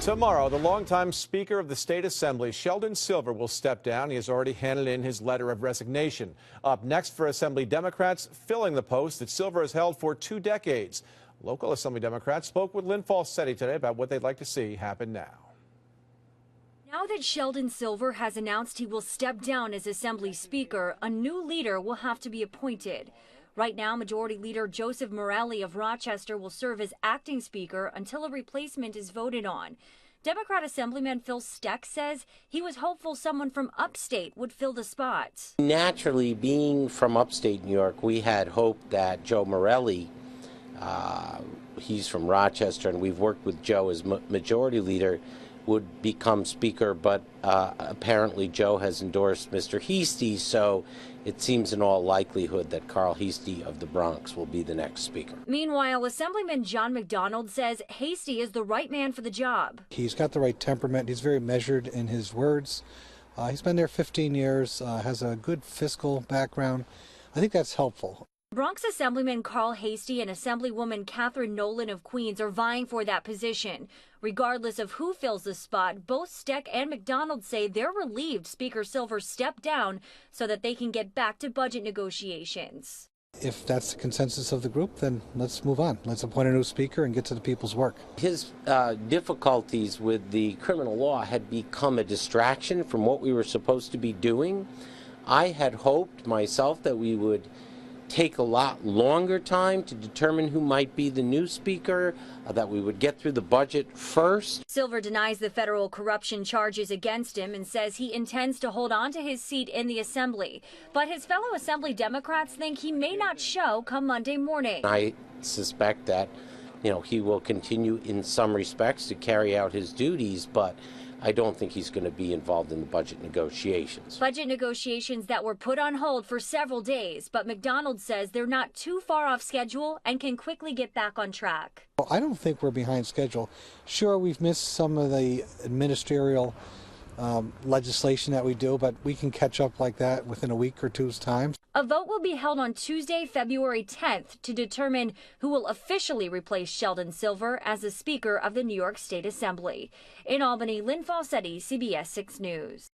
Tomorrow, the longtime Speaker of the State Assembly, Sheldon Silver, will step down. He has already handed in his letter of resignation. Up next for Assembly Democrats, filling the post that Silver has held for 2 decades. Local Assembly Democrats spoke with Phil Steck today about what they'd like to see happen now. Now that Sheldon Silver has announced he will step down as Assembly Speaker, a new leader will have to be appointed. Right now, Majority Leader Joseph Morelle of Rochester will serve as acting Speaker until a replacement is voted on. Democrat Assemblyman Phil Steck says he was hopeful someone from upstate would fill the spot. Naturally, being from upstate New York, we had hoped that Joe Morelle, he's from Rochester, and we've worked with Joe as Majority Leader, would become Speaker, but apparently Joe has endorsed Mr. Heastie, so it seems in all likelihood that Carl Heastey of the Bronx will be the next Speaker. Meanwhile, Assemblyman John McDonald says Heastie is the right man for the job. He's got the right temperament. He's very measured in his words. He's been there 15 years, has a good fiscal background. I think that's helpful. Bronx Assemblyman Carl Heastey and Assemblywoman Catherine Nolan of Queens are vying for that position. Regardless of who fills the spot, both Steck and McDonald say they're relieved Speaker Silver stepped down so that they can get back to budget negotiations. If that's the consensus of the group, then let's move on. Let's appoint a new Speaker and get to the people's work. His difficulties with the criminal law had become a distraction from what we were supposed to be doing. I had hoped myself that we would take a lot longer time to determine who might be the new Speaker, that we would get through the budget first. Silver denies the federal corruption charges against him and says he intends to hold on to his seat in the Assembly. But his fellow Assembly Democrats think he may not show come Monday morning. I suspect that, he will continue in some respects to carry out his duties, but I don't think he's going to be involved in the budget negotiations. Budget negotiations that were put on hold for several days, but McDonald says they're not too far off schedule and can quickly get back on track. Well, I don't think we're behind schedule. Sure, we've missed some of the ministerial legislation that we do, but we can catch up like that within a week or two's time. A vote will be held on Tuesday, February 10th to determine who will officially replace Sheldon Silver as the Speaker of the New York State Assembly. In Albany, Phil Steck, CBS 6 News.